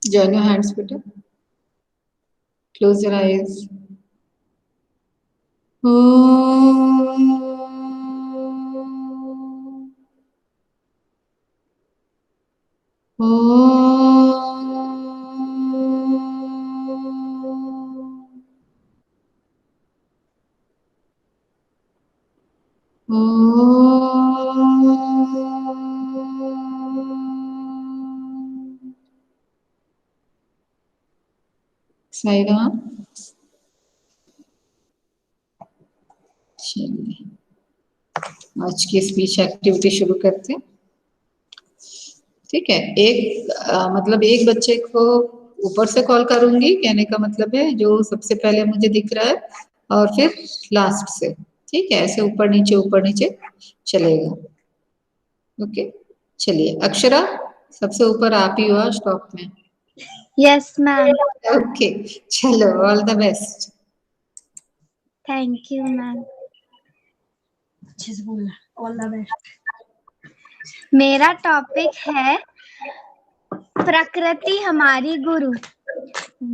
Join your hands, beta. Close your eyes. Saira, चलिए आज की स्पीच एक्टिविटी शुरू करते हैं। ठीक है, मतलब एक बच्चे को ऊपर से कॉल करूंगी, कहने का मतलब है जो सबसे पहले मुझे दिख रहा है, और फिर लास्ट से। ठीक है, ऐसे ऊपर नीचे चलेगा। ओके, चलिए अक्षरा, सबसे ऊपर आप ही हो स्टॉप में। Yes ma'am. ओके, चलो all the best. Thank you ma'am. अच्छे से बोलना, ऑल द बेस्ट। मेरा टॉपिक है प्रकृति हमारी गुरु।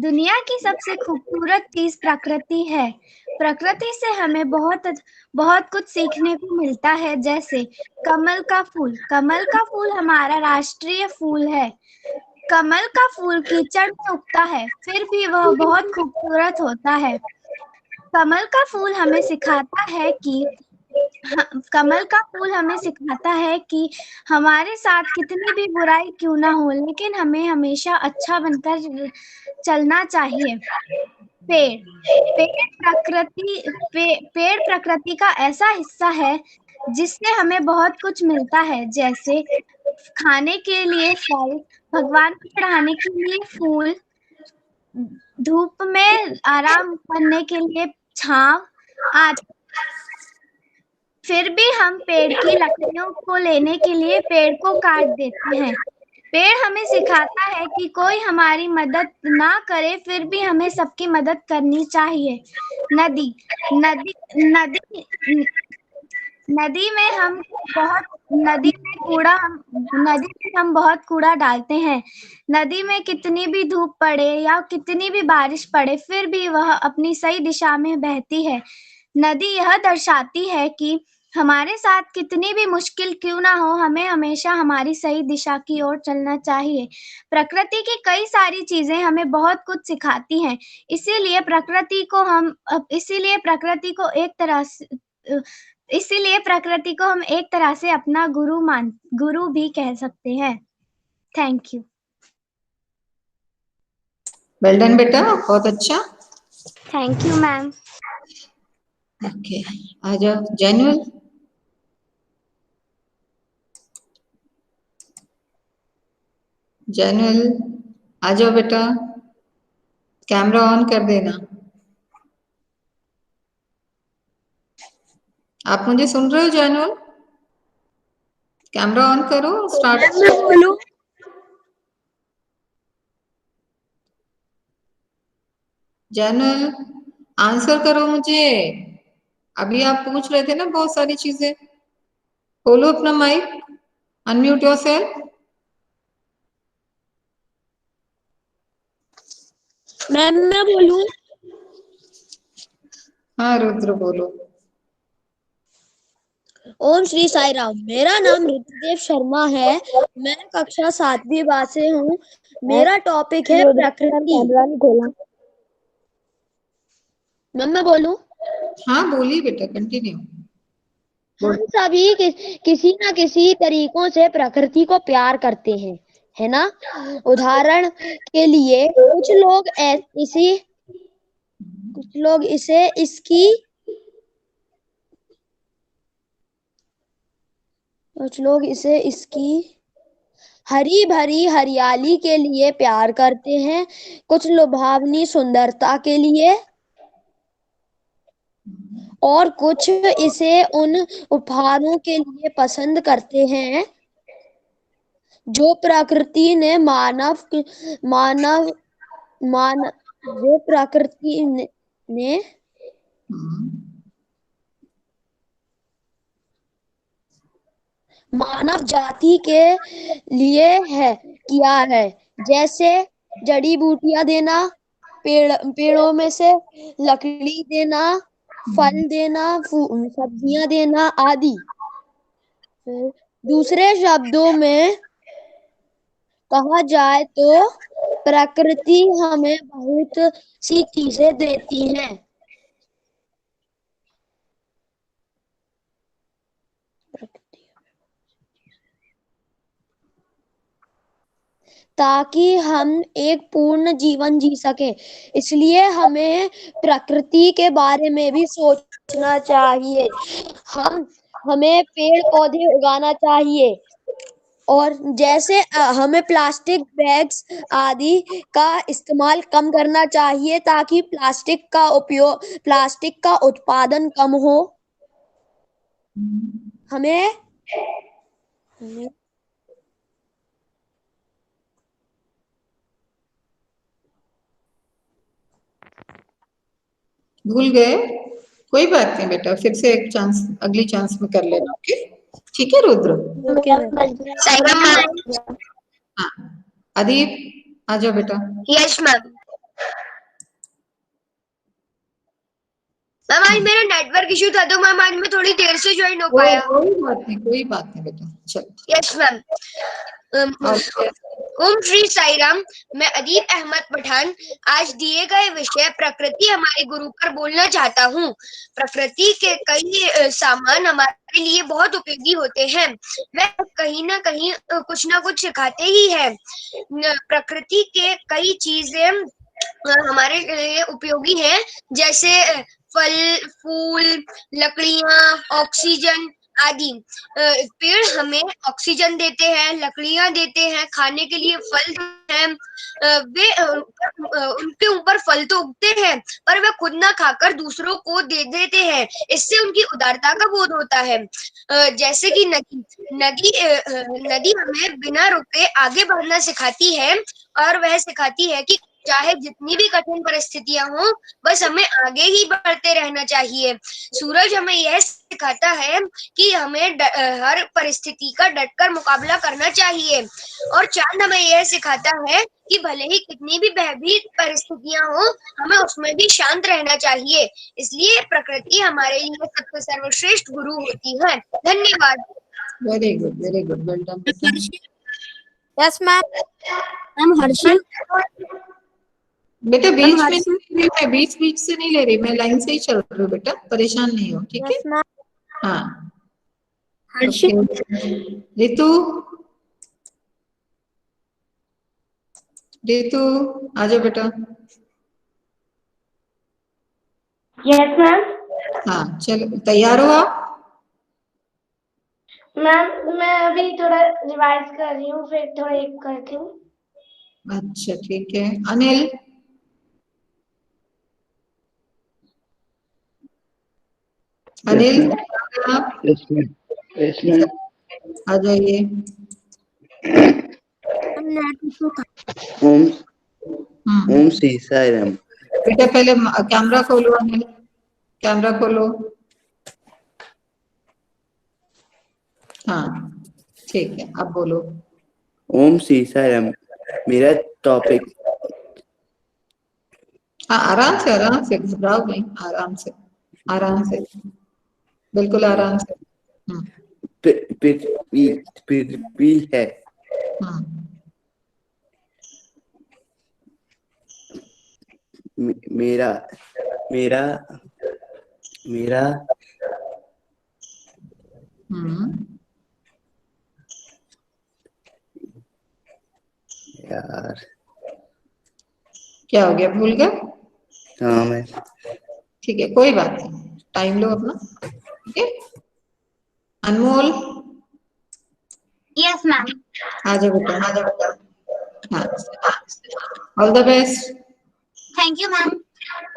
दुनिया की सबसे खूबसूरत चीज प्रकृति है। प्रकृति से हमें बहुत कुछ सीखने को मिलता है, जैसे कमल का फूल। कमल का फूल हमारा राष्ट्रीय फूल है। कमल का फूल कीचड़ में उगता है, फिर भी वह बहुत खूबसूरत होता है। कमल का फूल हमें सिखाता है कि कमल का फूल हमें सिखाता है कि हमारे साथ कितनी भी बुराई क्यों ना हो, लेकिन हमें हमेशा अच्छा बनकर चलना चाहिए। पेड़ प्रकृति का ऐसा हिस्सा है जिससे हमें बहुत कुछ मिलता है, जैसे खाने के लिए फल, भगवान को चढ़ाने के लिए फूल, धूप में आराम करने के लिए छांव आदि। फिर भी हम पेड़ की लकड़ियों को लेने के लिए पेड़ को काट देते हैं। पेड़ हमें सिखाता है कि कोई हमारी मदद ना करे, फिर भी हमें सबकी मदद करनी चाहिए। नदी नदी नदी नदी में हम बहुत नदी में हम बहुत कूड़ा डालते हैं। नदी में कितनी भी धूप पड़े या कितनी भी बारिश पड़े, फिर भी वह अपनी सही दिशा में बहती है। नदी यह दर्शाती है कि हमारे साथ कितनी भी मुश्किल क्यों ना हो, हमें हमेशा हमारी सही दिशा की ओर चलना चाहिए। प्रकृति की कई सारी चीजें हमें बहुत कुछ सिखाती हैं, इसीलिए प्रकृति को हम एक तरह से अपना गुरु भी कह सकते हैं। Thank you. वेल डन बेटा, बहुत अच्छा। Thank you ma'am. ओके, आ जाओ जैनुअल। जैनुअल आ जाओ बेटा, कैमरा ऑन कर देना। आप मुझे सुन रहे हो जैनुअल? कैमरा ऑन करो, स्टार्ट। मैं बोलूं? जैनुअल आंसर करो मुझे। अभी आप पूछ रहे थे ना बहुत सारी चीजें। खोलो अपना माइक, अनम्यूट योरसेल्फ। मैम मैं बोलूं? हाँ रुद्र बोलो। ओम श्री साई राम। मेरा नाम रुद्रदेव शर्मा है। मैं कक्षा 7वीं बा से हूँ। मेरा टॉपिक है प्रकृति। मैम मैं बोलूं? हाँ बोलिए बेटा, कंटिन्यू। हम सभी किसी न किसी तरीकों से प्रकृति को प्यार करते हैं, है ना? उदाहरण के लिए कुछ लोग इसे इसकी हरी भरी हरियाली के लिए प्यार करते हैं, कुछ लुभावनी सुंदरता के लिए, और कुछ इसे उन उपहारों के लिए पसंद करते हैं जो प्रकृति ने मानव जाति के लिए है किया है, जैसे जड़ी बूटियां देना, पेड़ों में से लकड़ी देना, फल देना, सब्जियां देना आदि। दूसरे शब्दों में कहा जाए तो प्रकृति हमें बहुत सी चीजें देती है। ताकि हम एक पूर्ण जीवन जी सके, इसलिए हमें प्रकृति के बारे में भी सोचना चाहिए। हमें पेड़ पौधे उगाना चाहिए, और जैसे हमें प्लास्टिक बैग्स आदि का इस्तेमाल कम करना चाहिए, ताकि प्लास्टिक का उत्पादन कम हो। हमें भूल गए? कोई बात नहीं बेटा, फिर से एक चांस, अगली चांस में कर लेना। ओके, ठीक है रुद्र? हाँ, अदीप आ जाओ बेटा। Yes ma'am. मैम आज मेरा नेटवर्क इशू था, तो मैम आज मैं थोड़ी देर से ज्वाइन हो पाया। कोई बात नहीं बेटा, चलो। Yes ma'am. ओम श्री साई राम। मैं अदीप अहमद पठान आज दिए गए विषय प्रकृति हमारे गुरु पर बोलना चाहता हूँ। प्रकृति के कई सामान हमारे लिए बहुत उपयोगी होते हैं। वह कहीं ना कहीं कुछ ना कुछ सिखाते ही है। प्रकृति के कई चीजें हमारे लिए उपयोगी हैं, जैसे फल, फूल, लकड़ियाँ, ऑक्सीजन आदि। पेड़ हमें ऑक्सीजन देते हैं, लकड़ियां देते हैं, खाने के लिए फल देते हैं। वे उनके ऊपर फल तो उगते हैं, पर वे खुद ना खाकर दूसरों को दे देते हैं। इससे उनकी उदारता का बोध होता है। जैसे कि नदी हमें बिना रुके आगे बढ़ना सिखाती है, और वह सिखाती है कि चाहे जितनी भी कठिन परिस्थितियां हो, बस हमें आगे ही बढ़ते रहना चाहिए। सूरज हमें यह सिखाता है कि हमें हर परिस्थिति का डटकर मुकाबला करना चाहिए, और चांद हमें यह सिखाता है कि भले ही कितनी भी भयभीत परिस्थितियां हो, हमें उसमें भी शांत रहना चाहिए। इसलिए प्रकृति हमारे लिए सबसे सर्वश्रेष्ठ गुरु होती है। धन्यवाद। Very good, very good, well done. Yes ma'am. Harshi बेटा बीच बीच से नहीं ले रही, मैं लाइन से ही चल रही हूँ बेटा, परेशान नहीं हो, ठीक है? हाँ, रितु, आ जाओ बेटा। Yes ma'am. हाँ चलो, तैयार हो आप? मैम मैं अभी थोड़ा रिवाइज कर रही हूँ, फिर थोड़ा एक करती हूँ। अच्छा ठीक है। अनिल, अनिल आप आ जाइए। ओम श्री साई राम। बेटा पहले कैमरा खोलो, अनिल कैमरा खोलो। हाँ ठीक है, अब बोलो। ओम श्री साई राम। मेरा टॉपिक, हाँ आराम से, घबराओ नहीं, आराम से, बिल्कुल आराम से। पृथ्वी है। मेरा मेरा मेरा यार क्या हो गया, भूल गए? हाँ मैं, ठीक है, कोई बात नहीं, टाइम लो अपना। ठीक है, अनमोल। Yes ma'am. आ जाओ बेटा। हाँ, all the best. Thank you ma'am.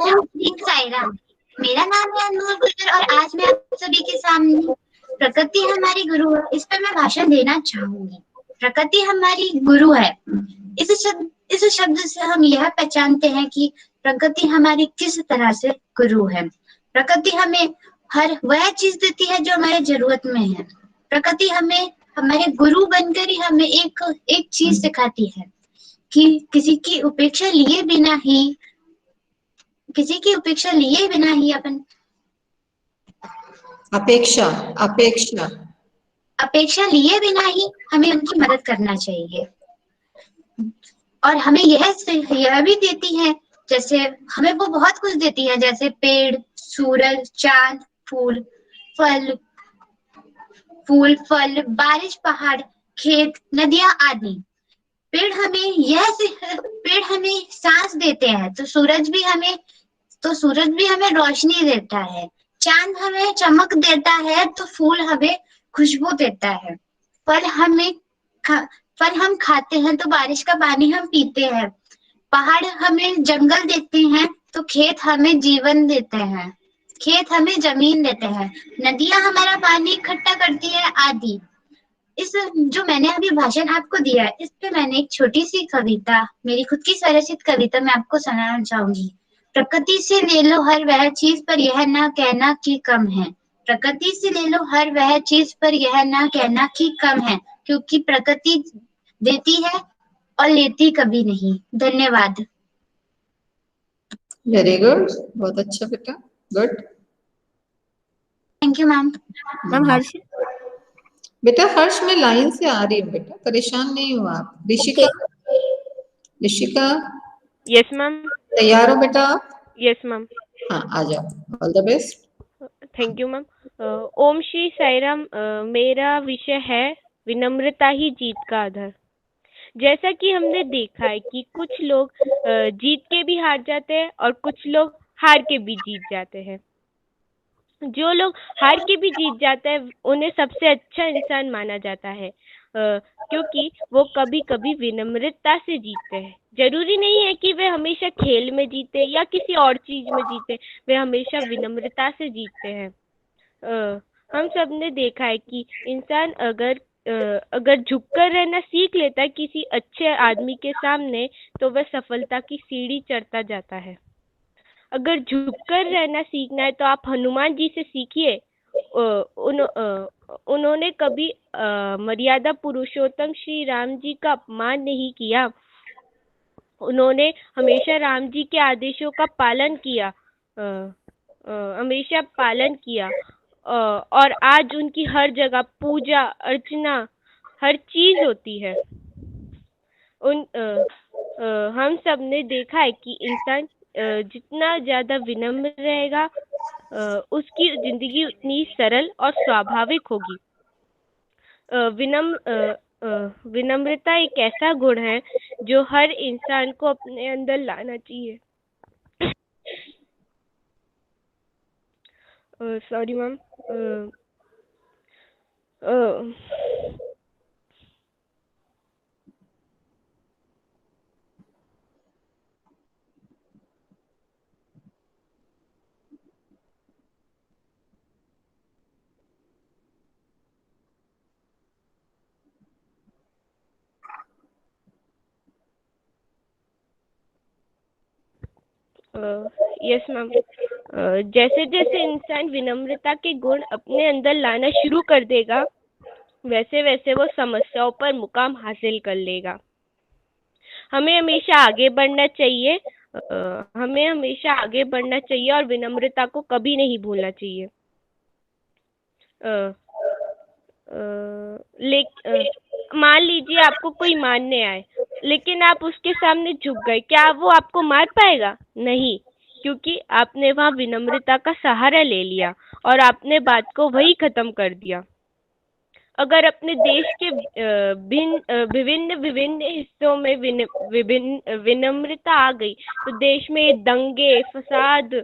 Om Shri Sai Ram. मेरा नाम है अनमोल गुर्जर, और आज मैं आप सभी के सामने प्रकृति हमारी गुरु है, इस पर मैं भाषण देना चाहूंगी। प्रकृति हमारी गुरु है। इस शब्द से हम यह पहचानते हैं कि प्रकृति हमारी किस तरह से गुरु है। प्रकृति हमें हर वह चीज देती है जो हमारे जरूरत में है। प्रकृति हमें हमारे गुरु बनकर ही हमें एक चीज सिखाती है कि किसी की उपेक्षा लिए बिना ही अपन अपेक्षा अपेक्षा अपेक्षा लिए बिना ही हमें उनकी मदद करना चाहिए। और हमें यह भी देती है, जैसे हमें वो बहुत कुछ देती है, जैसे पेड़, सूरज, चांद, फल, बारिश, पहाड़, खेत, नदियां आदि। पेड़ हमें सांस देते हैं, तो सूरज भी हमें रोशनी देता है। चांद हमें चमक देता है, तो फूल हमें खुशबू देता है। फल हम खाते हैं, तो बारिश का पानी हम पीते हैं। पहाड़ हमें जंगल देते हैं, तो खेत हमें जीवन देते हैं। खेत हमें जमीन देते हैं। नदियां हमारा पानी इकट्ठा करती है आदि। इस जो मैंने अभी भाषण आपको दिया है, इस पे मैंने एक छोटी सी कविता, मेरी खुद की स्वरचित कविता मैं आपको सुनाना चाहूंगी। प्रकृति से ले लो हर वह चीज, पर यह ना कहना कि कम है। प्रकृति से ले लो हर वह चीज, पर यह ना कहना कि कम है, क्योंकि प्रकृति देती है और लेती कभी नहीं। धन्यवाद। वेरी गुड, बहुत अच्छा बेटा, good. Thank you ma'am. Ma'am Harsh. बेटा हर्ष मैं लाइन से आ रही हूँ बेटा, परेशान नहीं हो आप। Rishika, Rishika yes ma'am. तैयार हो बेटा आप? Yes ma'am. हाँ आ जाओ, all the best. Thank you ma'am. Om Shri Sai Ram. मेरा विषय है विनम्रता ही जीत का आधार। जैसा कि हमने देखा है कि कुछ लोग जीत के भी हार जाते हैं और कुछ लोग हार के भी जीत जाते हैं। जो लोग हार के भी जीत जाते हैं उन्हें सबसे अच्छा इंसान माना जाता है, क्योंकि वो कभी कभी विनम्रता से जीतते हैं। जरूरी नहीं है कि वे हमेशा खेल में जीते या किसी और चीज में जीते, वे हमेशा विनम्रता से जीतते हैं। हम सब ने देखा है कि इंसान अगर झुककर रहना सीख लेता है किसी अच्छे आदमी के सामने, तो वह सफलता की सीढ़ी चढ़ता जाता है। अगर झुककर रहना सीखना है तो आप हनुमान जी से सीखिए। उन्होंने कभी मर्यादा पुरुषोत्तम श्री राम जी का अपमान नहीं किया। उन्होंने हमेशा राम जी के आदेशों का पालन किया, हमेशा पालन किया। और आज उनकी हर जगह पूजा अर्चना हर चीज होती है। हम सब ने देखा है कि इंसान जितना ज्यादा विनम्र रहेगा, उसकी जिंदगी उतनी सरल और स्वाभाविक होगी। विनम्रता एक ऐसा गुण है जो हर इंसान को अपने अंदर लाना चाहिए। Sorry ma'am. Yes ma'am. जैसे जैसे इंसान विनम्रता के गुण अपने अंदर लाना शुरू कर देगा, वैसे वैसे वो समस्याओं पर मुकाम हासिल कर लेगा। हमें हमेशा आगे बढ़ना चाहिए, हमें हमेशा आगे बढ़ना चाहिए और विनम्रता को कभी नहीं भूलना चाहिए। मान लीजिए आपको कोई मारने आए, लेकिन आप उसके सामने झुक गए, क्या वो आपको मार पाएगा? नहीं, क्योंकि आपने वहाँ विनम्रता का सहारा ले लिया और आपने बात को वही खत्म कर दिया। अगर अपने देश के विभिन्न हिस्सों में विनम्रता आ गई, तो देश में दंगे, फसाद,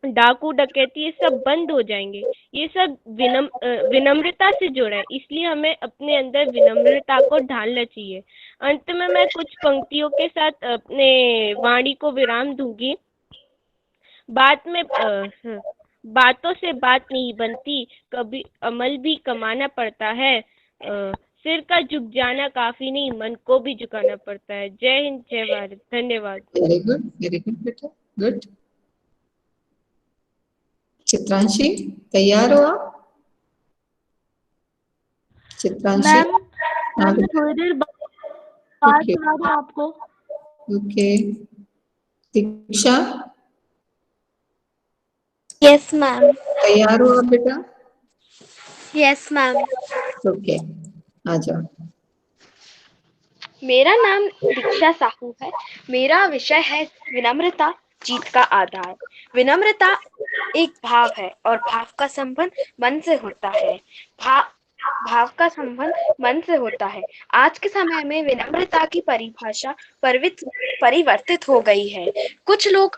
डाकू डकैती ये सब बंद हो जाएंगे। ये सब विनम्रता से जुड़ा है, इसलिए हमें अपने अंदर विनम्रता को ढालना चाहिए। अंत में मैं कुछ पंक्तियों के साथ अपने वाणी को विराम दूंगी। बातों से बात नहीं बनती, कभी अमल भी कमाना पड़ता है। सिर का झुक जाना काफी नहीं, मन को भी झुकाना पड़ता है। जय हिंद, जय भारत। धन्यवाद। वेरी गुड बेटा, गुड। चित्रांशी तैयार हो आप? चित्रांशी, मैम हाँ मैं थोड़ी देर बाद ओके सुना दूं आपको। ओके। दीक्षा यस मैम। तैयार हो आप बेटा? Yes ma'am. ओके आ जाओ। मेरा नाम दीक्षा साहू है। मेरा विषय है विनम्रता, जीत का आधार। विनम्रता एक भाव है और भाव का संबंध मन से होता है। भाव का संबंध मन से होता है। आज के समय में विनम्रता की परिभाषा परिवर्तित हो गई है। कुछ लोग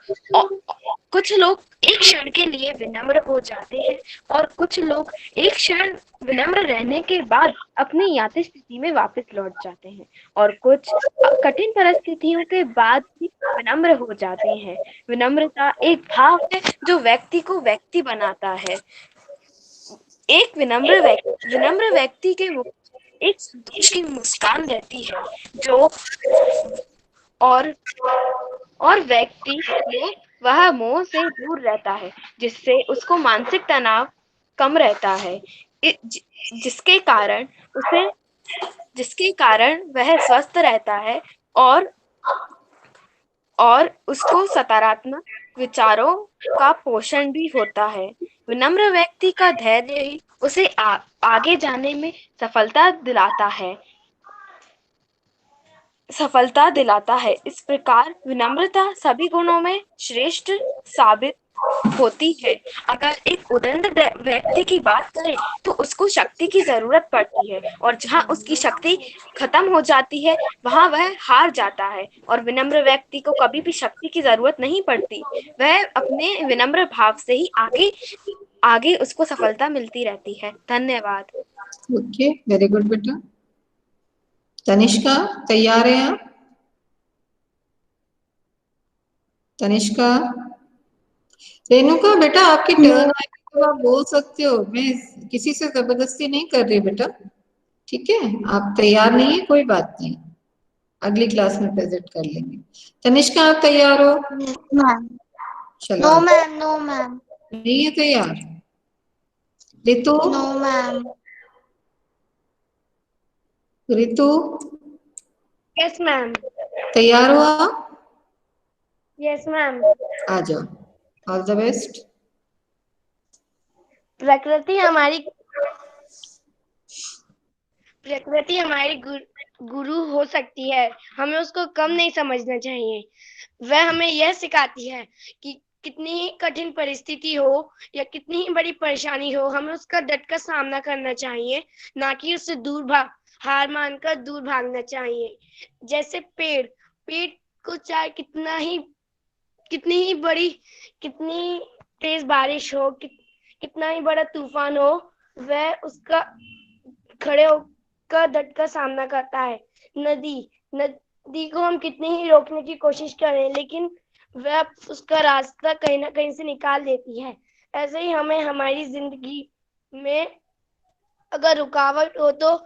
एक क्षण के लिए विनम्र हो जाते हैं और कुछ लोग एक क्षण विनम्र रहने के बाद अपनी याथी स्थिति में वापस लौट जाते हैं और कुछ कठिन परिस्थितियों के बाद भी विनम्र हो जाते हैं। विनम्रता एक भाव है जो व्यक्ति को व्यक्ति बनाता है। एक विनम्र व्यक्ति के मुख एक संतोष की मुस्कान रहती है जो और व्यक्ति में वह मोह से दूर रहता है, जिससे उसको मानसिक तनाव कम रहता है, जिसके कारण वह स्वस्थ रहता है और उसको सकारात्मक विचारों का पोषण भी होता है। विनम्र व्यक्ति का धैर्य ही उसे आगे जाने में सफलता दिलाता है। इस प्रकार विनम्रता सभी गुणों में श्रेष्ठ साबित होती है। अगर एक उदंड व्यक्ति की बात करें तो उसको शक्ति की जरूरत पड़ती है और जहाँ उसकी शक्ति खत्म हो जाती है वहाँ वह हार जाता है। और विनम्र व्यक्ति को कभी भी शक्ति की जरूरत नहीं पड़ती, वह अपने विनम्र भाव से ही आगे उसको सफलता मिलती रहती है। धन्यवाद। ओके वेरी गुड बेटा। तनिष्का तैयार है आप? तनिष्का, रेणुका बेटा आपकी टर्न आएगी तो आप बोल सकते हो, मैं किसी से जबरदस्ती नहीं कर रही बेटा, ठीक है? आप तैयार नहीं है कोई बात नहीं, अगली क्लास में प्रेजेंट कर लेंगे। तनिष्का आप तैयार हो? मैम। चलो नो मैम, नो मैम। नहीं है तैयार? Ritu? No ma'am. Ritu yes ma'am. तैयार हो आप? Yes ma'am. आ जाओ, ऑल द बेस्ट। प्रकृति हमारी गुरु हो सकती है, हमें उसको कम नहीं समझना चाहिए। वह हमें यह सिखाती है कि कितनी ही कठिन परिस्थिति हो या कितनी ही बड़ी परेशानी हो, हमें उसका डट कर सामना करना चाहिए, ना कि उससे हार मानकर दूर भागना चाहिए। जैसे पेड़ को चाहे कितनी तेज बारिश हो, कितना ही बड़ा तूफान हो, वह उसका खड़े होकर डट कर सामना करता है। नदी को हम कितनी ही रोकने की कोशिश करें, लेकिन वह उसका रास्ता कहीं ना कहीं से निकाल देती है। ऐसे ही हमें हमारी जिंदगी में अगर रुकावट हो तो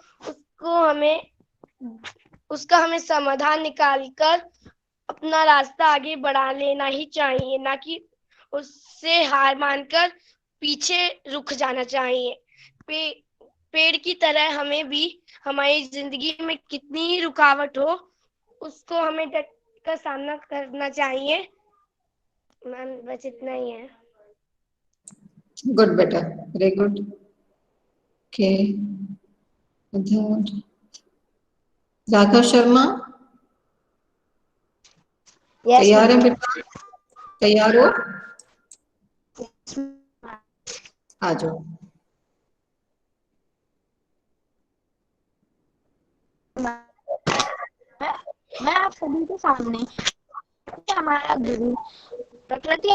उसका हमें समाधान निकालकर अपना रास्ता आगे बढ़ा लेना ही चाहिए, ना कि उससे हार मानकर पीछे रुक जाना चाहिए। पेड़ की तरह हमें भी हमारी जिंदगी में कितनी ही रुकावट हो, उसको हमें डट कर सामना करना चाहिए। मैम बस इतना ही है। गुड बेटा, very good. Okay, Raghav Sharma तैयार है बेटा? तैयार हो? आ जाओ। मैं आप सभी के सामने हमारा गुरु प्रकृति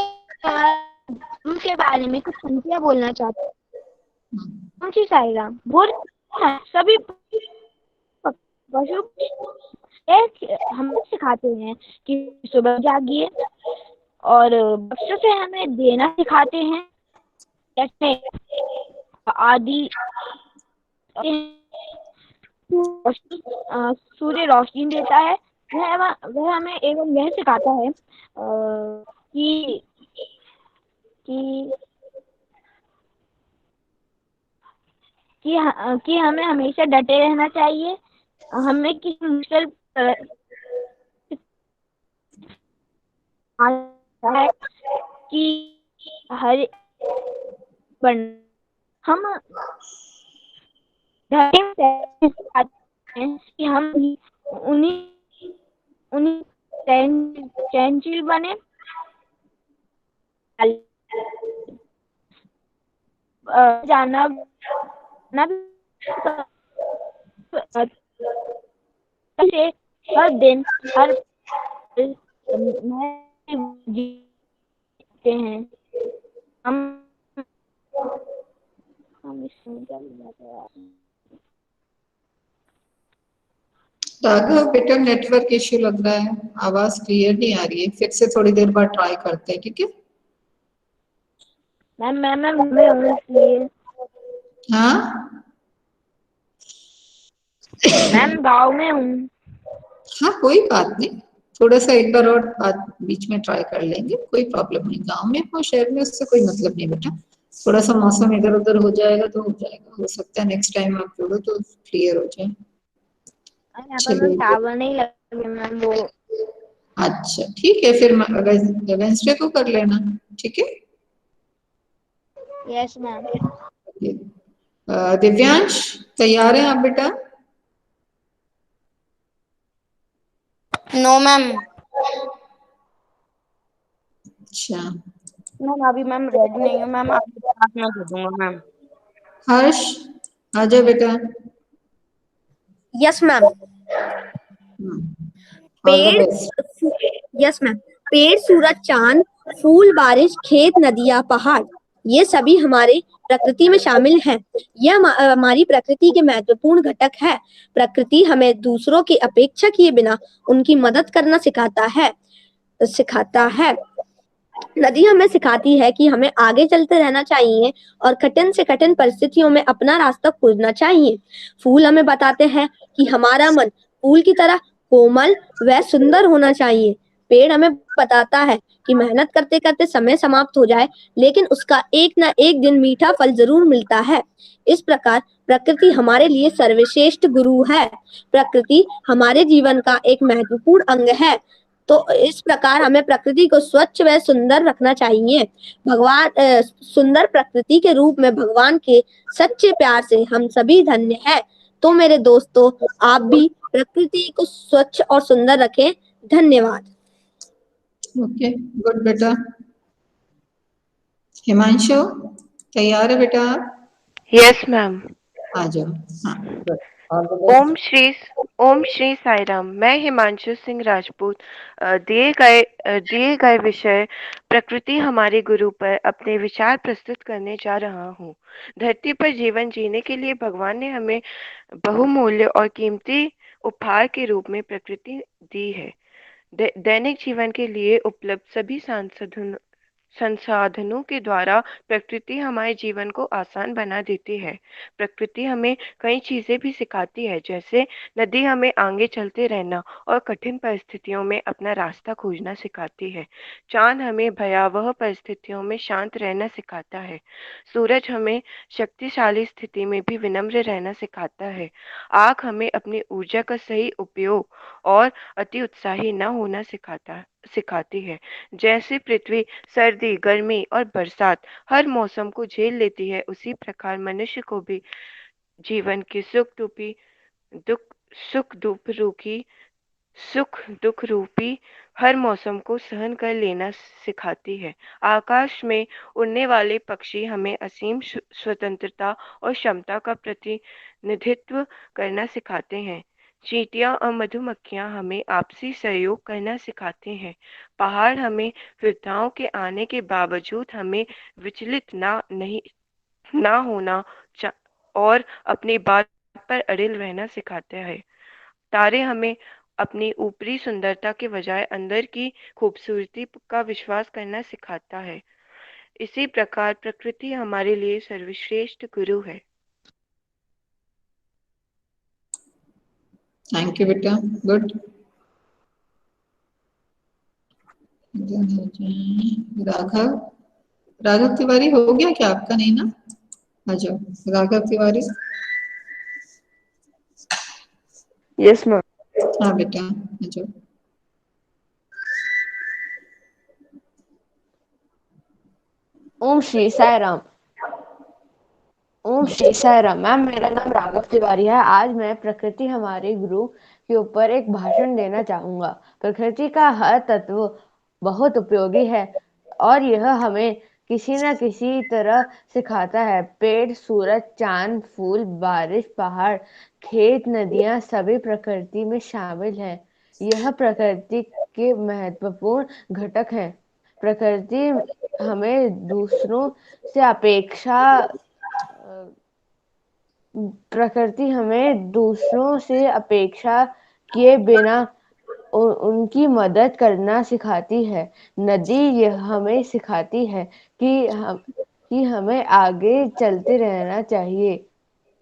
गुरु के बारे में कुछ पंक्तियां बोलना चाहती हूँ। साई राम बोल सभी पशु हमें सिखाते हैं कि सुबह जागिए और बच्चों से हमें देना सिखाते हैं, जैसे आदि सूर्य रोशनी देता है, वह हमें एवं यह सिखाता है कि कि हमें हमेशा डटे रहना चाहिए। हमें किसी मुश्किल आता है कि हर हम कि हम उन्हीं चैनशील बने, जाना हर दिन हर जीते हैं। हम राघव बेटा नेटवर्क इश्यू लग रहा है, आवाज क्लियर नहीं आ रही है, फिर से थोड़ी देर बाद ट्राई करते हैं, ठीक है? मैम हाँ मैम गाँव में हूँ। हाँ कोई बात नहीं, थोड़ा सा एक बार और बात बीच में ट्राई कर लेंगे, कोई प्रॉब्लम नहीं। गांव में हो शहर में उससे कोई मतलब नहीं बेटा, थोड़ा सा मौसम इधर उधर हो जाएगा तो हो जाएगा, हो सकता है नेक्स्ट टाइम आप जोड़ो तो क्लियर हो जाए। यहाँ पर मैम चलिए टावर नहीं लगे मैम वो। अच्छा ठीक है, फिर वेडनेसडे को कर लेना, ठीक है? Yes ma'am. दिव्यांश तैयार हैं आप बेटा? No ma'am. अच्छा मैम अभी मैम रेडी नहीं हूँ मैम, आपके साथ में दे दूंगा मैम। हर्ष आ जाओ बेटा। Yes ma'am. ऑल द पेड़, बेस्ट। Yes ma'am. पेड़, सूरज, चांद, फूल, बारिश, खेत, नदियाँ, पहाड़, ये सभी हमारे प्रकृति में शामिल हैं। यह हमारी प्रकृति के महत्वपूर्ण घटक है। प्रकृति हमें दूसरों की अपेक्षा किए बिना उनकी मदद करना सिखाता है। नदी हमें सिखाती है कि हमें आगे चलते रहना चाहिए और कठिन से कठिन परिस्थितियों में अपना रास्ता खोजना चाहिए। फूल हमें बताते हैं कि हमारा मन फूल की तरह कोमल व सुंदर होना चाहिए। पेड़ हमें बताता है कि मेहनत करते करते समय समाप्त हो जाए, लेकिन उसका एक न एक दिन मीठा फल जरूर मिलता है। इस प्रकार प्रकृति हमारे लिए सर्वश्रेष्ठ गुरु है। प्रकृति हमारे जीवन का एक महत्वपूर्ण अंग है। तो इस प्रकार हमें प्रकृति को स्वच्छ व सुंदर रखना चाहिए। सुंदर प्रकृति के रूप में भगवान के सच्चे प्यार से हम सभी धन्य हैं। तो मेरे दोस्तों, आप भी प्रकृति को स्वच्छ और सुंदर रखें। धन्यवाद। ओके गुड बेटा। हिमांशु तैयार है बेटा आप? Yes ma'am. आ जाओ। हाँ गुड। ओम श्री साई राम। मैं हिमांशु सिंह राजपूत दिए गए विषय प्रकृति हमारे गुरु पर अपने विचार प्रस्तुत करने जा रहा हूँ। धरती पर जीवन जीने के लिए भगवान ने हमें बहुमूल्य और कीमती उपहार के रूप में प्रकृति दी है। दैनिक जीवन के लिए उपलब्ध सभी संसाधनों के द्वारा प्रकृति हमारे जीवन को आसान बना देती है। प्रकृति हमें कई चीजें भी सिखाती है, जैसे नदी हमें आगे चलते रहना और कठिन परिस्थितियों में अपना रास्ता खोजना सिखाती है। चांद हमें भयावह परिस्थितियों में शांत रहना सिखाता है। सूरज हमें शक्तिशाली स्थिति में भी विनम्र रहना सिखाता है। आग हमें अपनी ऊर्जा का सही उपयोग और अति उत्साही न होना सिखाती है। जैसे पृथ्वी सर्दी, गर्मी और बरसात हर मौसम को झेल लेती है, उसी प्रकार मनुष्य को भी जीवन की सुख दुख रूपी हर मौसम को सहन कर लेना सिखाती है। आकाश में उड़ने वाले पक्षी हमें असीम स्वतंत्रता और क्षमता का प्रतिनिधित्व करना सिखाते हैं। चींटियां और मधुमक्खियां हमें आपसी सहयोग करना सिखाते हैं। पहाड़ हमें विपदाओं के आने के बावजूद हमें विचलित ना होना और अपनी बात पर अड़िल रहना सिखाते हैं। तारे हमें अपनी ऊपरी सुंदरता के बजाय अंदर की खूबसूरती का विश्वास करना सिखाता है। इसी प्रकार प्रकृति हमारे लिए सर्वश्रेष्ठ गुरु है। थैंक यू बेटा, गुड। राघव तिवारी हो गया क्या आपका? नहीं ना? आ जाओ राघव तिवारी। Yes ma'am. हाँ बेटा आ जाओ। ओम श्री साई राम। ओम श्री साई राम। मैम मेरा नाम राघव तिवारी है। आज मैं प्रकृति हमारे गुरु के ऊपर एक भाषण देना चाहूंगा। प्रकृति का हर तत्व बहुत उपयोगी है और यह हमें किसी न किसी तरह सिखाता है। पेड़, सूरज, चांद, फूल, बारिश, पहाड़, खेत, नदियां सभी प्रकृति में शामिल हैं। यह प्रकृति के महत्वपूर्ण घटक हैं। प्रकृति हमें दूसरों से अपेक्षा प्रकृति हमें दूसरों से अपेक्षा किए बिना उनकी मदद करना सिखाती है। नदी यह हमें सिखाती है कि हमें आगे चलते रहना चाहिए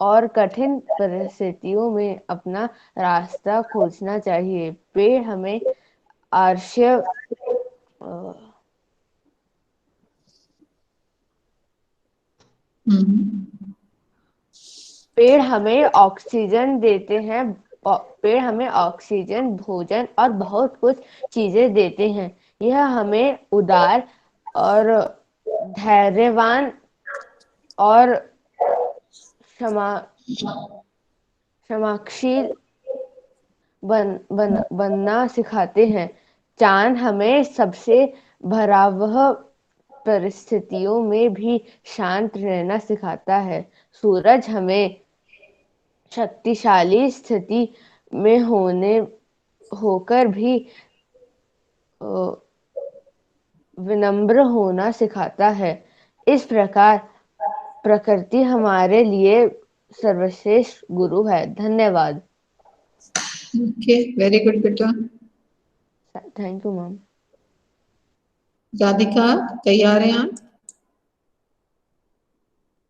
और कठिन परिस्थितियों में अपना रास्ता खोजना चाहिए। पेड़ हमें आश्रय पेड़ हमें ऑक्सीजन देते हैं। पेड़ हमें ऑक्सीजन, भोजन और बहुत कुछ चीजें देते हैं। यह हमें उदार और धैर्यवान और क्षमाशील बनना सिखाते हैं। चांद हमें सबसे भयावह परिस्थितियों में भी शांत रहना सिखाता है। सूरज हमें शक्तिशाली स्थिति में होकर भी विनम्र होना सिखाता है। इस प्रकार प्रकृति हमारे लिए सर्वश्रेष्ठ गुरु है। धन्यवाद। ओके वेरी गुड बेटा। Thank you ma'am. राधिका तैयार हैं आप?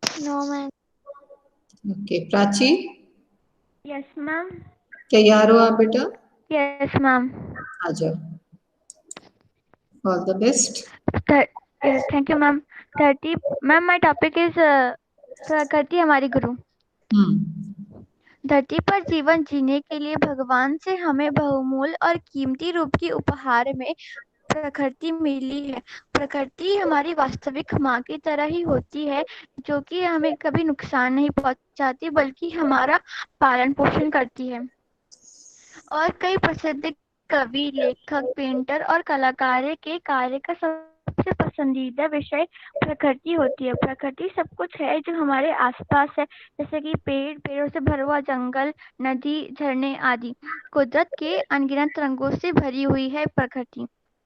No ma'am. Okay Prachi yes ma'am. तैयार हो आप बेटा? Yes ma'am. आ जाओ। All the best. Thank you ma'am. 30 ma'am my topic is प्रकृति हमारी गुरु। धरती पर जीवन जीने के लिए भगवान से हमें बहुमूल्य और कीमती रूप की उपहार में प्रकृति मिली है। प्रकृति हमारी वास्तविक माँ की तरह ही होती है, जो कि हमें कभी नुकसान नहीं पहुंचाती बल्कि हमारा पालन पोषण करती है। और कई प्रसिद्ध कवि, लेखक, पेंटर और कलाकार के कार्य का सबसे पसंदीदा विषय प्रकृति होती है। प्रकृति सब कुछ है जो हमारे आसपास है, जैसे कि पेड़, पेड़ों से भरा हुआ जंगल, नदी, झरने आदि। कुदरत के अनगिनत रंगों से भरी हुई है प्रकृति,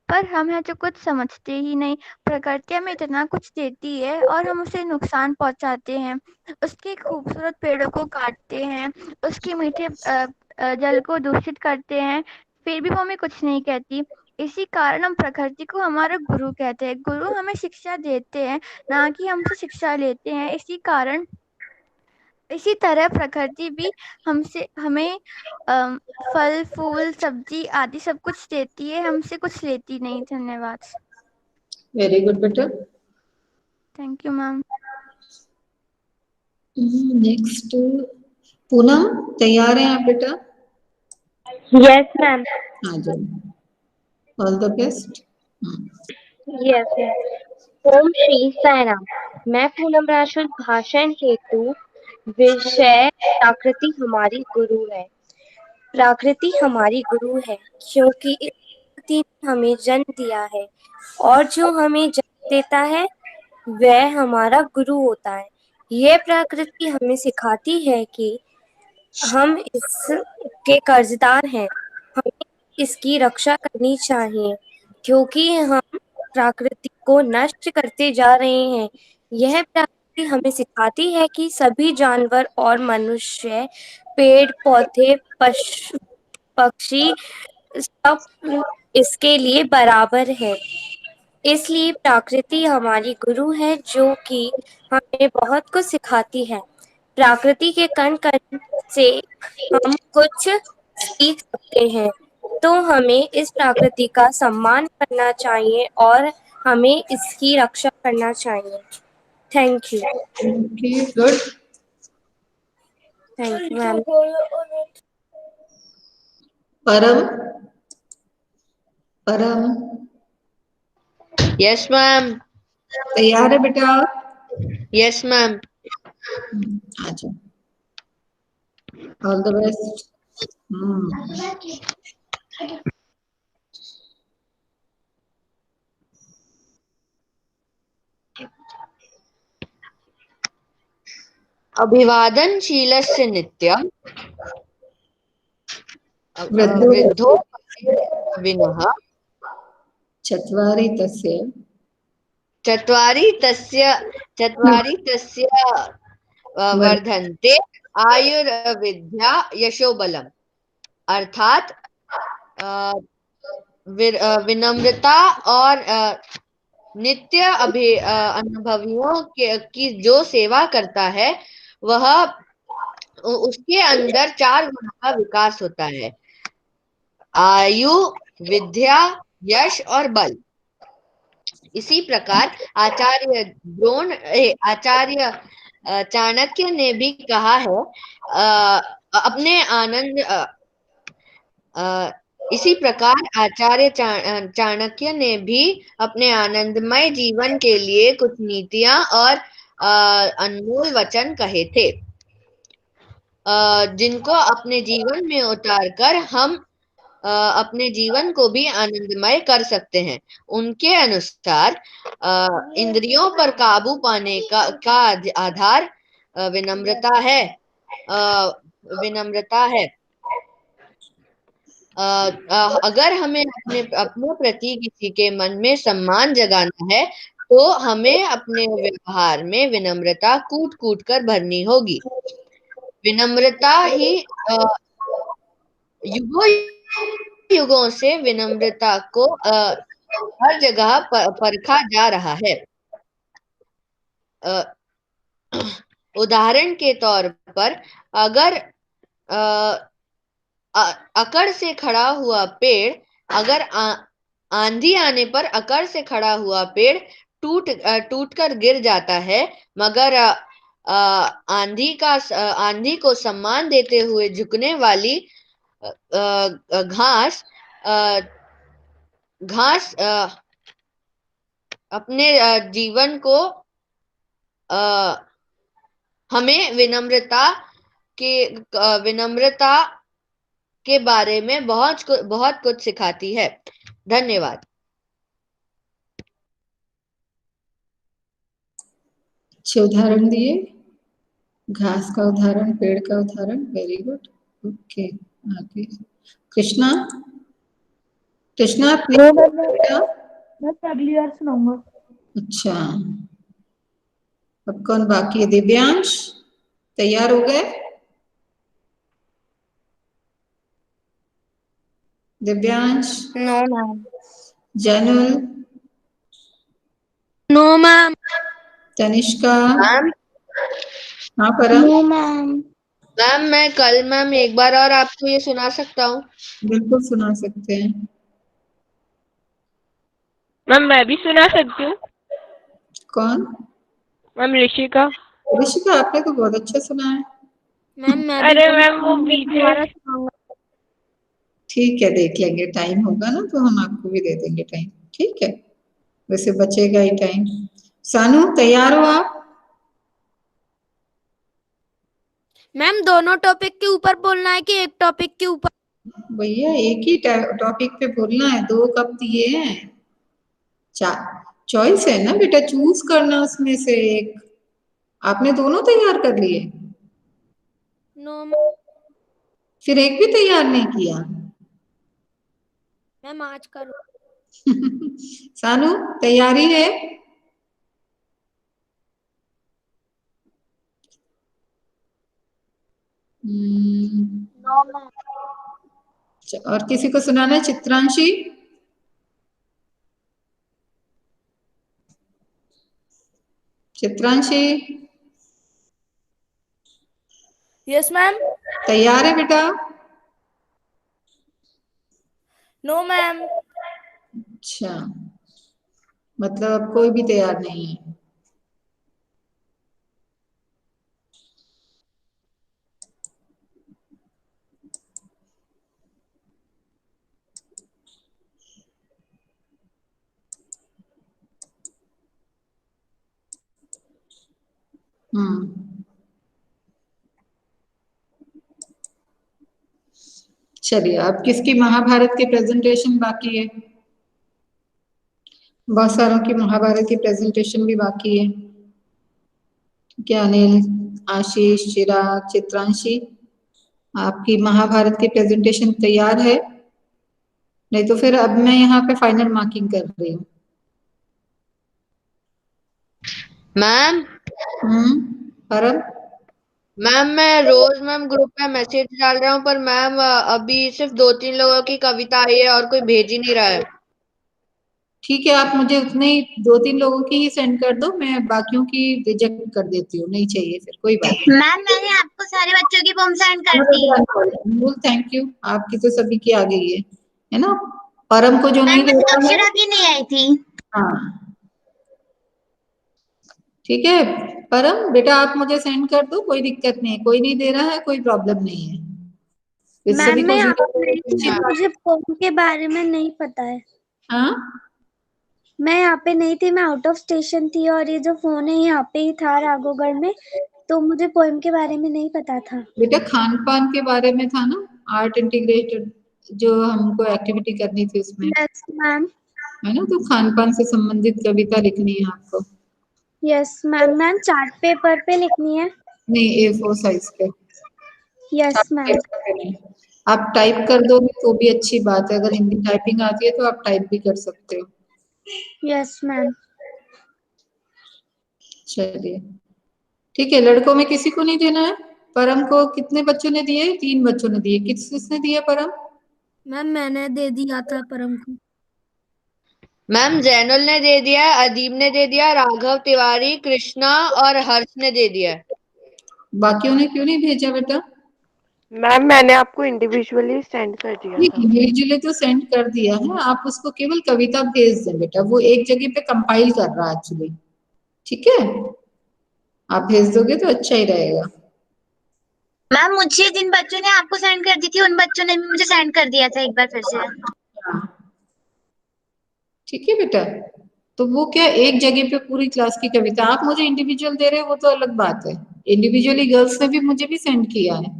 पर हम हैं जो कुछ समझते ही नहीं। प्रकृति हमें इतना कुछ देती है और हम उसे नुकसान पहुंचाते हैं। उसके खूबसूरत पेड़ों को काटते हैं, उसके मीठे जल को दूषित करते हैं, फिर भी वो हमें कुछ नहीं कहती। इसी कारण हम प्रकृति को हमारा गुरु कहते हैं। गुरु हमें शिक्षा देते हैं, ना कि हमसे शिक्षा लेते हैं। इसी तरह प्रकृति भी हमें फल, फूल, सब्जी आदि सब कुछ देती है, हमसे कुछ लेती नहीं। धन्यवाद। वेरी गुड बेटा। Thank you ma'am. Next Poonam तैयार हैं आप बेटा? Yes ma'am. आ जाओ। All the best. Yes ma'am. Om Shri Sai Ram. मैं पूनम राजपूत भाषण हेतु विषय प्रकृति हमारी गुरु है। प्रकृति हमारी गुरु है क्योंकि प्रकृति ने हमें जन्म दिया है और जो हमें जन्म देता है वह हमारा गुरु होता है। यह प्रकृति हमें सिखाती है कि हम इसके कर्जदार हैं, हमें इसकी रक्षा करनी चाहिए क्योंकि हम प्रकृति को नष्ट करते जा रहे हैं। यह प्रकृति हमें सिखाती है कि सभी जानवर और मनुष्य, पेड़ पौधे, पशु पक्षी सब इसके लिए बराबर है। इसलिए प्रकृति हमारी गुरु है जो कि हमें बहुत कुछ सिखाती है। प्रकृति के कण कण से हम कुछ सीख सकते हैं, तो हमें इस प्रकृति का सम्मान करना चाहिए और हमें इसकी रक्षा करना चाहिए। Thank you. Okay good. Thank you ma'am. परम, परम यस मैम। तैयार है बेटा? Yes ma'am. आ जाओ। All the best. अभिवादनशीलस्य नित्यम् वृद्धो वृद्धो विनः चत्वारि तस्य वर्धन्ते आयुर्विद्या यशोबलम। अर्थात विनम्रता और नित्य अनुभवियों की जो सेवा करता है वह उसके अंदर 4 गुणों का विकास होता है: आयु, विद्या, यश और बल। इसी प्रकार आचार्य चाणक्य ने भी कहा है अपने आनंद इसी प्रकार आचार्य चाणक्य ने भी अपने आनंदमय जीवन के लिए कुछ नीतियां और अनमोल वचन कहे थे, जिनको अपने जीवन में उतारकर हम अपने जीवन को भी आनंदमय कर सकते हैं। उनके अनुसार इंद्रियों पर काबू पाने का आधार विनम्रता है। अगर हमें अपने प्रति किसी के मन में सम्मान जगाना है तो हमें अपने व्यवहार में विनम्रता कूट कूट कर भरनी होगी। विनम्रता ही युगों से विनम्रता को हर जगह परखा जा रहा है। उदाहरण के तौर पर अगर अकड़ से खड़ा हुआ पेड़ अगर आंधी आने पर अकड़ से खड़ा हुआ पेड़ टूट कर गिर जाता है, मगर आंधी को सम्मान देते हुए झुकने वाली घास अपने जीवन को हमें विनम्रता के बारे में बहुत कुछ सिखाती है। धन्यवाद। अच्छे उदाहरण दिए, घास का उदाहरण, पेड़ का उदाहरण, वेरी गुड। ओके आगे कृष्णा बेटा। मैं अगली बार सुनाऊंगा। अच्छा अब कौन बाकी है? दिव्यांश तैयार हो गए? Divyansh? No ma'am. Zainul? No ma'am. Tanishka? Ma'am? हाँ परम? No ma'am. मैम मैं कल एक बार और आपको ये सुना सकता हूँ? बिल्कुल सुना सकते हैं। मैम मैं भी सुना सकती हूँ। कौन? मैम ऋषिका। ऋषिका आपने तो बहुत अच्छा सुना है। मैम अरे मैम वो बीच में ठीक है देख लेंगे, टाइम होगा ना तो हम आपको भी दे देंगे टाइम। ठीक है, वैसे बचेगा ही टाइम। सानू तैयार हो आप? मैम दोनों टॉपिक के ऊपर बोलना है कि एक टॉपिक के ऊपर? भैया एक ही टॉपिक पे बोलना है, 2 कप दिए हैं। चॉइस है ना बेटा, चूज करना उसमें से एक। आपने दोनों तैयार कर लिए? नो फिर एक भी तैयार नहीं किया? मैम आज करो। सानू तैयारी है? No ma'am. और किसी को सुनाना है? चित्रांशी? चित्रांशी? Yes ma'am. तैयार है बेटा? No ma'am. अच्छा मतलब अब कोई भी तैयार नहीं है। चलिए, अब किसकी महाभारत की प्रेजेंटेशन बाकी है? बहुत सारों की महाभारत की प्रेजेंटेशन भी बाकी है। क्या अनिल, आशीष, चिराग, चित्रांशी, आपकी महाभारत की प्रेजेंटेशन तैयार है? नहीं तो फिर अब मैं यहाँ पे फाइनल मार्किंग कर रही हूँ। मैम परम, मैम मैं रोज मैम ग्रुप में मैसेज डाल रहा हूँ, पर मैम अभी सिर्फ 2-3 लोगों की कविता आई है और कोई भेज ही नहीं रहा है। ठीक है, आप मुझे उतने ही 2-3 लोगों की ही सेंड कर दो, मैं बाकियों की रिजेक्ट कर देती हूँ, नहीं चाहिए फिर, कोई बात नहीं। मैम मैंने आपको सारे बच्चों की फॉर्म सेंड कर दी। थैंक यू, आपकी तो सभी की आ गई है ना? परम को जो नहीं दे रहा है, अक्षरा की नहीं आई थी। हाँ ठीक है। परम बेटा, आप मुझे सेंड कर दो, कोई दिक्कत नहीं है, कोई नहीं दे रहा है, कोई प्रॉब्लम नहीं है। मैम मैं यहाँ पे नहीं थी, मुझे फोन के बारे में नहीं पता है। हाँ, मैं यहाँ पे नहीं थी, मैं आउट ऑफ स्टेशन थी और ये जो फोन है यहाँ पे ही था राघोगढ़ में, तो मुझे पोएम के बारे में नहीं पता था। बेटा खान पान के बारे में था ना, आर्ट इंटीग्रेटेड जो हमको एक्टिविटी करनी थी उसमें। Yes ma'am. है ना, तो खान पान से संबंधित कविता लिखनी है आपको। Yes ma'am. Ma'am chart paper पे लिखनी है? नहीं, A4 साइज पे। Yes ma'am. आप टाइप कर दोगे तो भी अच्छी बात है, अगर हिंदी टाइपिंग आती है तो आप टाइप भी कर सकते हो। Yes ma'am. चलिए ठीक है, लड़कों में किसी को नहीं देना है? परम को कितने बच्चों ने दिए? 3 बच्चों ने दिए। किसने दिया परम? मैम मैंने दे दिया था परम को। मैम जैनुल ने दे दिया, अदीब ने दे दिया, राघव तिवारी, कृष्णा और हर्ष ने दे दिया। बाकियों ने क्यों नहीं भेजा बेटा? मैम मैंने आपको इंडिविजुअली सेंड कर दिया था। इंडिविजुअली तो सेंड कर दिया है, आप उसको केवल कविता भेज दें बेटा, वो एक जगह पे कंपाइल कर रहा है एक्चुअली। ठीक है, आप भेज दोगे तो अच्छा ही रहेगा। मैम मुझे जिन बच्चों ने आपको सेंड कर दी थी उन बच्चों ने भी मुझे सेंड कर दिया था एक बार फिर से। ठीक है बेटा, तो वो क्या एक जगह पे पूरी क्लास की कविता, आप मुझे इंडिविजुअल दे रहे हो वो तो अलग बात है। इंडिविजुअली गर्ल्स ने भी मुझे भी सेंड किया है,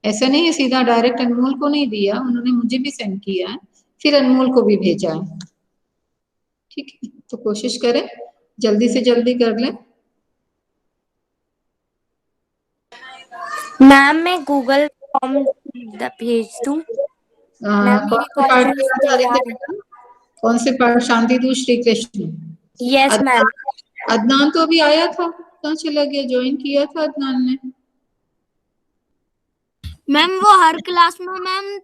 ऐसा नहीं है सीधा डायरेक्ट अनमोल को नहीं दिया, उन्होंने मुझे भी सेंड किया है, फिर अनमोल को भी भेजा है। ठीक है, तो कोशिश करें जल्दी से जल्दी कर लें। मैम मैं गूगल फॉर्म भेज दूं? मैम मेरी कौन से पार्ट क्वेश्चंस में बता रहे थे तैयार है। बेटा? कौन से पार्ट? शांति दूत श्री कृष्ण। Yes ma'am. अदनान तो अभी आया था, कहाँ चला गया? ज्वाइन किया था अदनान ने। मैम वो हर क्लास में मैम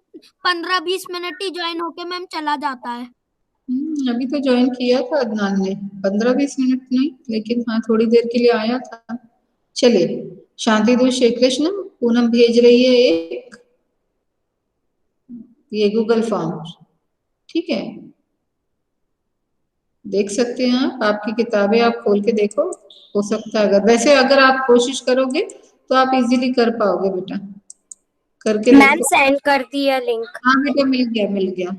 15-20 मिनट ही ज्वाइन होके मैम चला जाता है। अभी तो ज्वाइन किया था अदनान ने, 15-20 मिनट नहीं, लेकिन हाँ थोड़ी देर के लिए आया था। चलिए, शांति दूत श्री कृष्ण पूनम भेज रही है एक ये गूगल फॉर्म। ठीक है, देख सकते हैं आप, आपकी किताबें आप खोल के देखो, हो सकता है अगर वैसे अगर आप कोशिश करोगे तो आप इजीली कर पाओगे बेटा, करके मैम देखो। सेंड कर दिया लिंक। हाँ बेटा, मिल गया मिल गया।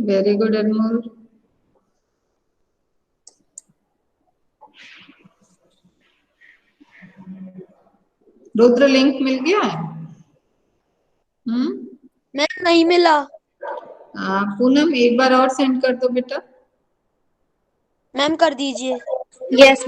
वेरी गुड अनमोल। रुद्र लिंक मिल गया है? मैम नहीं मिला। पूनम एक बार और सेंड कर दो बेटा। मैम कर दीजिए। Yes.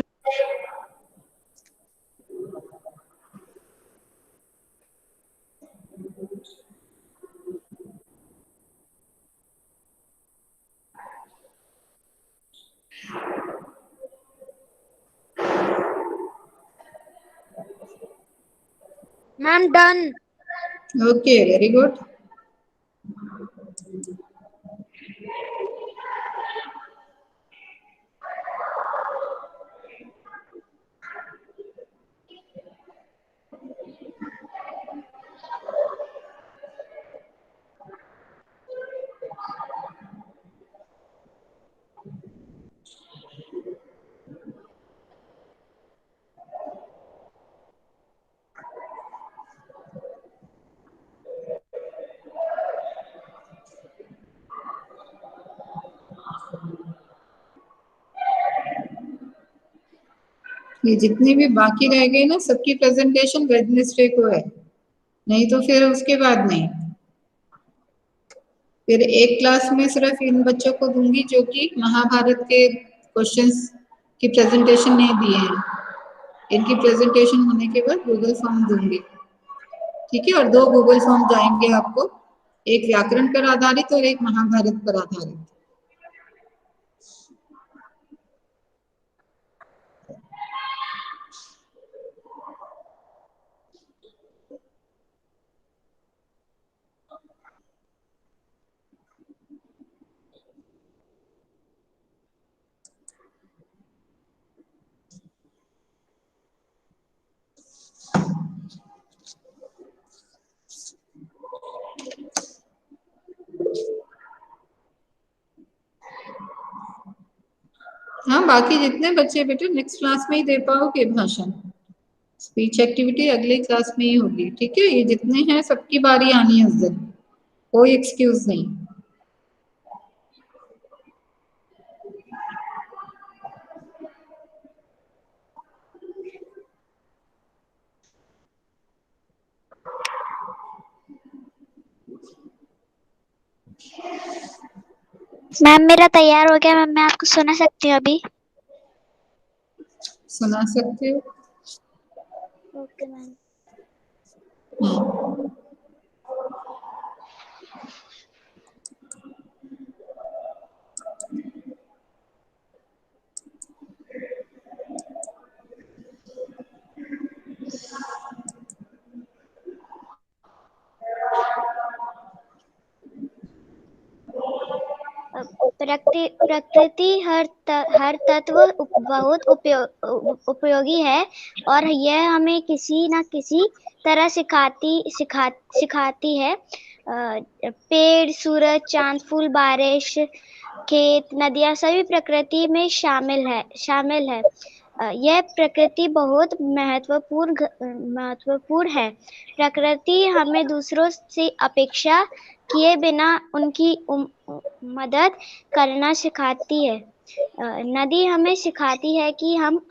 Ma'am done. Okay very good. ये जितने भी बाकी रह गए ना, सबकी प्रेजेंटेशन वेडनेसडे को है, नहीं तो फिर उसके बाद नहीं। फिर एक क्लास में सिर्फ इन बच्चों को दूंगी जो कि महाभारत के क्वेश्चंस की प्रेजेंटेशन नहीं दिए हैं। इनकी प्रेजेंटेशन होने के बाद गूगल फॉर्म दूंगी, ठीक है। और 2 गूगल फॉर्म जाएंगे आपको, एक व्याकरण पर आधारित और एक महाभारत पर आधारित। हाँ, बाकी जितने बच्चे बेटे नेक्स्ट क्लास में ही दे पाओगे भाषण। स्पीच एक्टिविटी अगली क्लास में ही होगी, ठीक है। ये जितने हैं सबकी बारी आनी है उस दिन, कोई एक्सक्यूज नहीं। मैम मेरा तैयार हो गया मैम, मैं आपको सुना सकती हूँ अभी? सुना सकते हो। Okay ma'am. प्रकृति हर तत्व बहुत उपयोगी है और यह हमें किसी न किसी तरह सिखाती है। पेड़, सूरज, चांद, फूल, बारिश, खेत, नदियाँ सभी प्रकृति में शामिल है। यह प्रकृति बहुत महत्वपूर्ण है। प्रकृति हमें दूसरों से अपेक्षा किए बिना उनकी मदद करना सिखाती है। नदी हमें सिखाती है कि हमें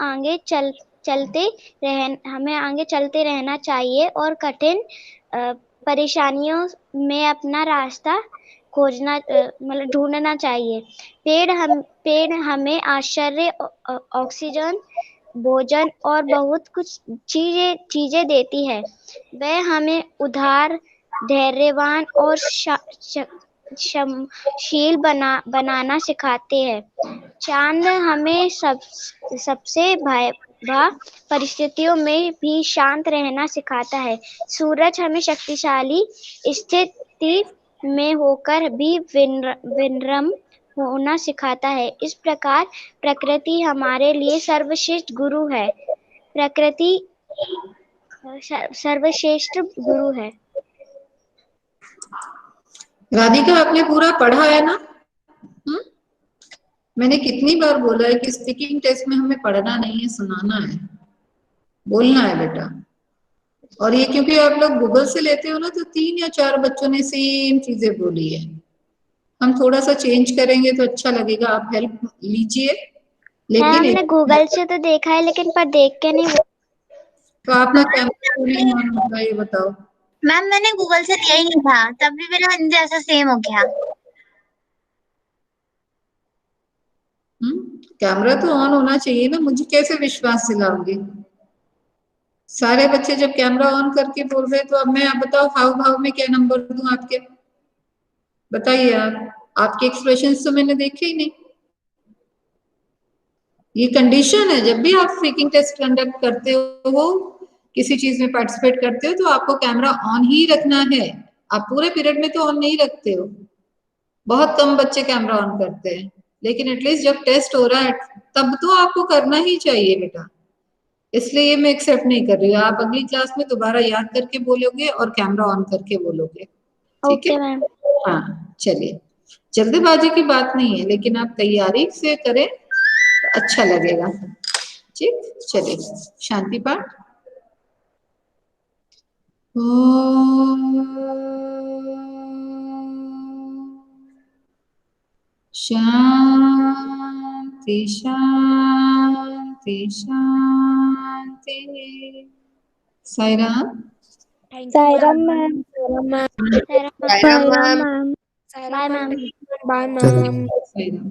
आगे चलते रहना चाहिए और कठिन परेशानियों में अपना रास्ता खोजना मतलब ढूंढना चाहिए। पेड़ हमें आश्रय, ऑक्सीजन, भोजन और बहुत कुछ चीजें देती है। वह हमें उदार, धैर्यवान और क्षमशील बनाना सिखाते हैं। चांद हमें सबसे भयावह परिस्थितियों में भी शांत रहना सिखाता है। सूरज हमें शक्तिशाली स्थिति में होकर भी विनम्र होना सिखाता है। इस प्रकार प्रकृति हमारे लिए सर्वश्रेष्ठ गुरु है। प्रकृति सर्वश्रेष्ठ गुरु है। राधिका, आपने पूरा पढ़ा है ना? मैंने कितनी बार बोला है कि स्पीकिंग टेस्ट में हमें पढ़ना नहीं है, सुनाना है, बोलना है बेटा। और ये क्योंकि आप लोग गूगल से लेते हो ना, तो 3 या 4 बच्चों ने सेम चीजें बोली है। हम थोड़ा सा चेंज करेंगे तो अच्छा लगेगा। आप हेल्प लीजिए, लेकिन हमने गूगल से तो देखा है, लेकिन पर देख के नहीं। तो आपका कैमरा क्यों नहीं ऑन होगा, ये बताओ। मैम मैंने गूगल से दिया ही नहीं था, तब भी मेरा हिंदी ऐसा सेम हो गया। कैमरा तो ऑन होना चाहिए ना, मुझे कैसे विश्वास दिलाओगे? सारे बच्चे जब कैमरा ऑन करके बोल रहे, तो अब मैं, आप बताओ हाव भाव में क्या नंबर दूं आपके? बताइए आप। आपके एक्सप्रेशंस तो मैंने देखे ही नहीं। ये कंडीशन है, जब भी आप स्पीकिंग टेस्ट कंडक्ट करते हो, किसी चीज में पार्टिसिपेट करते हो, तो आपको कैमरा ऑन ही रखना है। आप पूरे पीरियड में तो ऑन नहीं रखते हो, बहुत कम बच्चे कैमरा ऑन करते हैं, लेकिन एटलीस्ट जब टेस्ट हो रहा है तब तो आपको करना ही चाहिए बेटा। इसलिए ये मैं एक्सेप्ट नहीं कर रही हूँ। आप अगली क्लास में दोबारा याद करके बोलोगे और कैमरा ऑन करके बोलोगे, ठीक है? हाँ, चलिए, जल्दबाजी की बात नहीं है, लेकिन आप तैयारी से करें तो अच्छा लगेगा। ठीक, चलिए शांति पाठ। शांति शांति शांति। Sai Ram. Sairam ma'am. Sairam ma'am. Bye ma'am. Sai Ram.